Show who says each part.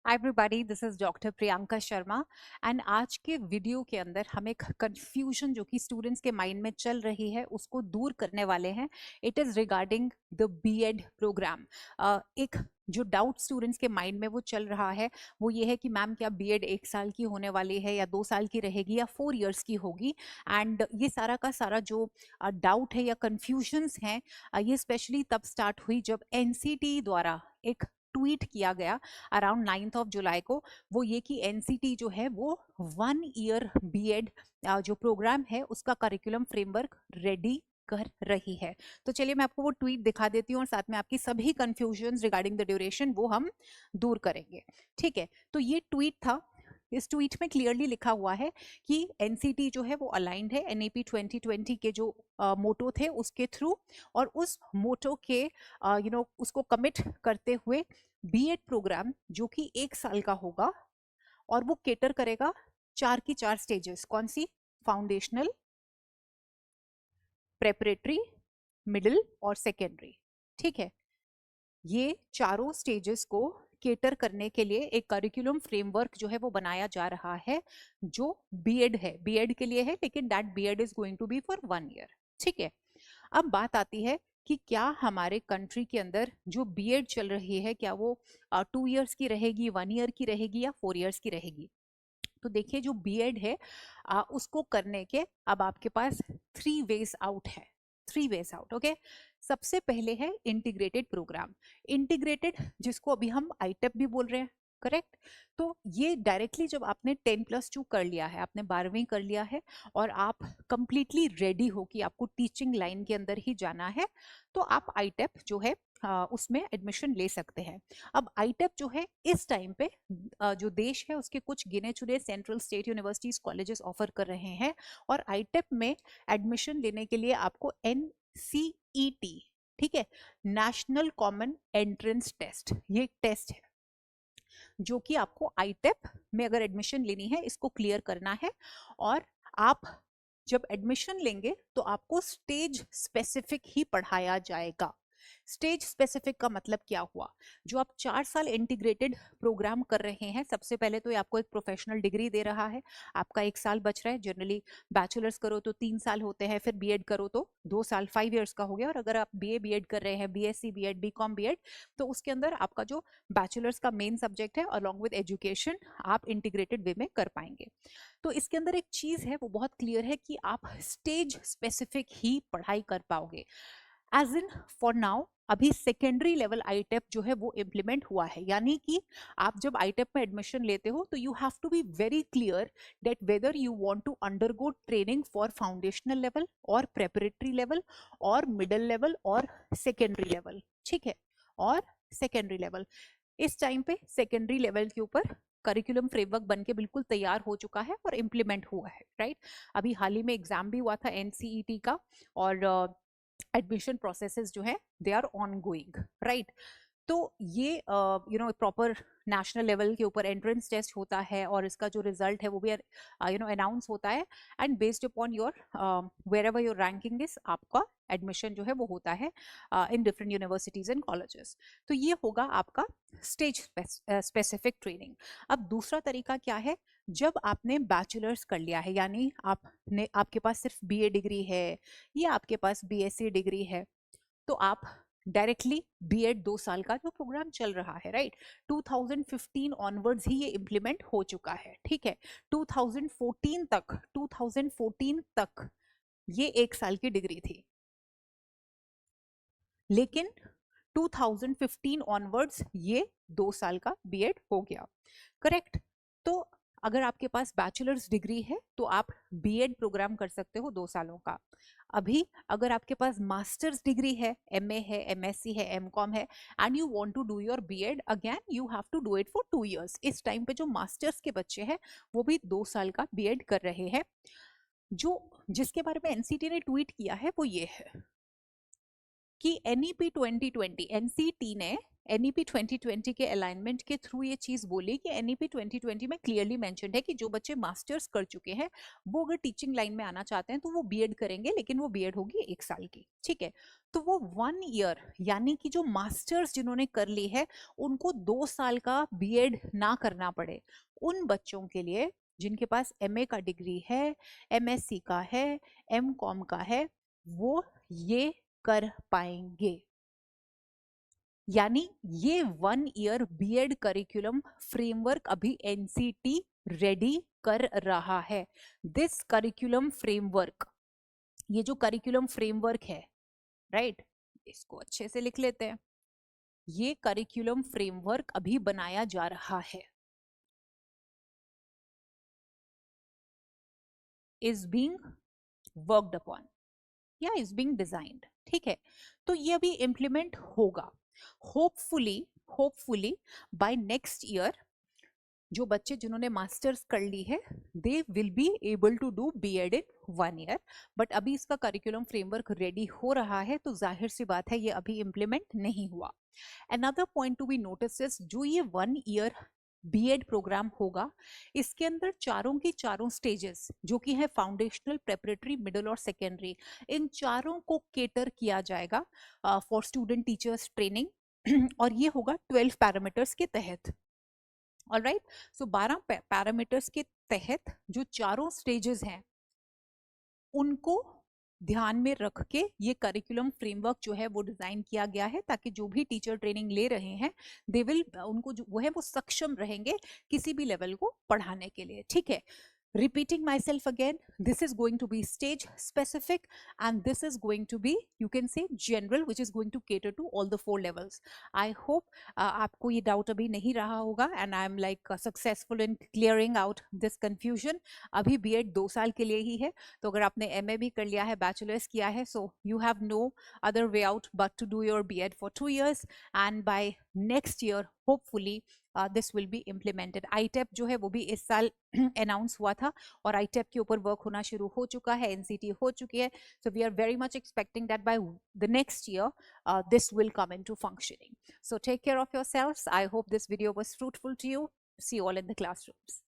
Speaker 1: Hi everybody, this is doctor Priyanka Sharma and आज के video के अंदर हम एक कंफ्यूजन जो कि स्टूडेंट्स के माइंड में चल रही है उसको दूर करने वाले हैं. It is regarding the BEd program. एक जो डाउट स्टूडेंट्स के माइंड में वो चल रहा है वो ये है कि मैम क्या बीएड 1 साल की होने वाली है या 2 साल की रहेगी या 4 इयर्स की होगी. एंड ये सारा का सारा जो डाउट है या कंफ्यूजन्स हैं, ये स्पेशली तब स्टार्ट हुई जब एनसीटी द्वारा एक ट्वीट किया गया अराउंड 9th ऑफ जुलाई को. वो ये कि एनसीटी जो है वो 1 ईयर बीएड जो प्रोग्राम है उसका करिकुलम फ्रेमवर्क रेडी कर रही है. तो चलिए मैं आपको वो ट्वीट दिखा देती हूँ और साथ में आपकी सभी कंफ्यूजन रिगार्डिंग द ड्यूरेशन वो हम दूर करेंगे. ठीक है, तो ये ट्वीट था. इस ट्वीट में क्लियरली लिखा हुआ है कि एनसीटी जो है वो अलाइंड है एनईपी 2020 के जो मोटो थे उसके थ्रू, और उस मोटो के उसको कमिट करते हुए बीएड प्रोग्राम जो कि 1 साल का होगा और वो केटर करेगा 4 की 4 स्टेजेस. कौन सी? फाउंडेशनल, प्रेपरेटरी, मिडिल और सेकेंडरी. ठीक है, ये चारों स्टेजेस को केटर करने के लिए एक करिकुलम फ्रेमवर्क जो है वो बनाया जा रहा है जो बीएड है, बीएड के लिए है, लेकिन that BEd is going to be for 1 year. ठीक है, अब बात आती है कि क्या हमारे कंट्री के अंदर जो बीएड चल रही है क्या वो 2 इयर्स की रहेगी, 1 ईयर की रहेगी या 4 इयर्स की रहेगी. तो देखिए जो बीएड है उसको करने के अब आपके पास 3 वेज आउट है. 3 वेज आउट. ओके, सबसे पहले है इंटीग्रेटेड प्रोग्राम. इंटीग्रेटेड जिसको अभी हम आईटेप भी बोल रहे हैं, करेक्ट. तो ये डायरेक्टली जब आपने 10+2 कर लिया है, आपने 12वीं कर लिया है और आप कंप्लीटली रेडी हो कि आपको टीचिंग लाइन के अंदर ही जाना है, तो आप आईटेप जो है उसमें एडमिशन ले सकते हैं. अब आईटेप जो है इस टाइम पे जो देश है उसके कुछ गिने चुने central state universities colleges offer कर रहे हैं, और आईटेप में एडमिशन लेने के लिए आपको एनसीईटी, ठीक है, नेशनल कॉमन एंट्रेंस टेस्ट, ये एक टेस्ट है जो कि आपको आईटेप में अगर एडमिशन लेनी है इसको क्लियर करना है. और आप जब एडमिशन लेंगे तो आपको स्टेज स्पेसिफिक ही पढ़ाया जाएगा. स्टेज स्पेसिफिक का मतलब क्या हुआ? जो आप 4 साल इंटीग्रेटेड प्रोग्राम कर रहे हैं, सबसे पहले तो ये आपको एक प्रोफेशनल डिग्री दे रहा है. आपका 1 साल बच रहा है. जनरली बैचलर्स करो तो 3 साल होते हैं, फिर बीएड करो तो 2 साल, 5 इयर्स का हो गया. और अगर आप बीए बीएड कर रहे हैं, बीएससी बीएड, बीकॉम बीएड, तो उसके अंदर आपका जो बैचलर्स का मेन सब्जेक्ट है अलॉन्ग विद एजुकेशन आप इंटीग्रेटेड वे में कर पाएंगे. तो इसके अंदर एक चीज है वो बहुत क्लियर है कि आप स्टेज स्पेसिफिक ही पढ़ाई कर पाओगे. एज इन फॉर नाउ अभी सेकेंडरी लेवल आईटेप जो है वो इम्प्लीमेंट हुआ है, यानी कि आप जब आईटेप में एडमिशन लेते हो तो you have to be very clear that whether you want to undergo training for foundational level और प्रेपरेटरी लेवल और मिडिल लेवल और सेकेंडरी लेवल. ठीक है, और सेकेंडरी लेवल इस टाइम पे सेकेंडरी लेवल के ऊपर करिकुलम फ्रेमवर्क बन के बिल्कुल तैयार हो चुका है और इम्प्लीमेंट हुआ है. राइट, अभी हाल ही में एग्जाम भी हुआ था एनसीईटी का, और एडमिशन प्रोसेसेस जो है they are on going. Right, तो ये प्रॉपर नेशनल लेवल के ऊपर एंट्रेंस टेस्ट होता है और इसका जो रिजल्ट है वो भी अनाउंस होता है. And based upon your wherever your ranking is, आपका एडमिशन जो है वो होता है in different universities and colleges. तो ये होगा आपका स्टेज स्पेसिफिक ट्रेनिंग. अब दूसरा तरीका क्या है? जब आपने बैचलर्स कर लिया है, यानी आपके पास सिर्फ बीए डिग्री है या आपके पास बीएससी डिग्री है, तो आप डायरेक्टली बीएड 2 साल का जो प्रोग्राम चल रहा है, राइट, 2015 ऑनवर्ड्स ही ये इम्प्लीमेंट हो चुका है. ठीक है, 2014 तक ये 1 साल की डिग्री थी, लेकिन 2015 ऑनवर्ड्स ये 2 साल का बीएड हो गया. करेक्ट. तो अगर आपके पास बैचलर्स डिग्री है तो आप बीएड प्रोग्राम कर सकते हो 2 सालों का. अभी अगर आपके पास मास्टर्स डिग्री है, एमए है, एमएससी है, एमकॉम है, and you want to do your BEd again, you have to do it for 2 years. इस टाइम पे जो मास्टर्स के बच्चे हैं वो भी 2 साल का बीएड कर रहे हैं. जो जिसके बारे में एनसीटी ने ट्वीट किया है वो ये है कि एनईपी 2020, एनसीटी ने NEP 2020 के अलाइनमेंट के थ्रू ये चीज बोली कि NEP 2020 में क्लियरली मेंशन्ड है कि जो बच्चे मास्टर्स कर चुके हैं वो अगर टीचिंग लाइन में आना चाहते हैं तो वो बीएड करेंगे, लेकिन वो बीएड होगी 1 साल की, ठीक है। तो वो 1 ईयर, यानी कि जो मास्टर्स जिन्होंने कर ली है उनको 2 साल का बीएड ना करना पड़े, उन बच्चों के लिए जिनके पास MA का डिग्री है, MSc का है, MCOM का है, वो ये कर पाएंगे। यानी ये 1 ईयर बीएड करिकुलम फ्रेमवर्क अभी एनसीटी रेडी कर रहा है। दिस करिकुलम फ्रेमवर्क, ये जो करिकुलम फ्रेमवर्क है, राइट, इसको अच्छे से लिख लेते हैं। ये करिकुलम फ्रेमवर्क अभी बनाया जा रहा है, इज बीइंग वर्कड अपॉन या इज बीइंग डिजाइंड, ठीक है। तो ये अभी इम्प्लीमेंट होगा। Hopefully hopefully by next year जो बच्चे जिन्होंने मास्टर्स कर ली है they will be able to do BEd in 1 year. But अभी इसका करिकुलम फ्रेमवर्क रेडी हो रहा है, तो जाहिर सी बात है ये अभी इम्प्लीमेंट नहीं हुआ। Another point to be notice is जो ये 1 ईयर बीएड प्रोग्राम होगा, इसके अंदर चारों की चारों स्टेजेस जो कि है फाउंडेशनल, प्रेपरेटरी, मिडिल और सेकेंडरी, इन चारों को केटर किया जाएगा फॉर स्टूडेंट टीचर्स ट्रेनिंग और ये होगा 12 पैरामीटर्स के तहत। ऑलराइट, सो 12 पैरामीटर्स के तहत जो चारों स्टेजेस हैं उनको ध्यान में रख के ये करिकुलम फ्रेमवर्क जो है वो डिजाइन किया गया है, ताकि जो भी टीचर ट्रेनिंग ले रहे हैं दे विल, उनको जो वो है वो सक्षम रहेंगे किसी भी लेवल को पढ़ाने के लिए, ठीक है। Repeating myself again, this is going to be stage specific and this is going to be, you can say, general, which is going to cater to all the 4 levels. I hope आपको ये doubt अभी नहीं रहा होगा and I am like successful in clearing out this confusion. अभी B.Ed 2 साल के लिए ही है, तो अगर आपने MA भी कर लिया है, बैचलर्स किया है, so you have no other way out but to do your B.Ed for 2 years and by next year hopefully this will be implemented. ITEP जो है वो भी इस साल अनाउंस हुआ था और ITEP के ऊपर वर्क होना शुरू हो चुका है, NCT हो चुकी है, so we are very much expecting that by the next year this will come into functioning. So take care of yourselves. I hope this video was fruitful to you. See you all in the classrooms.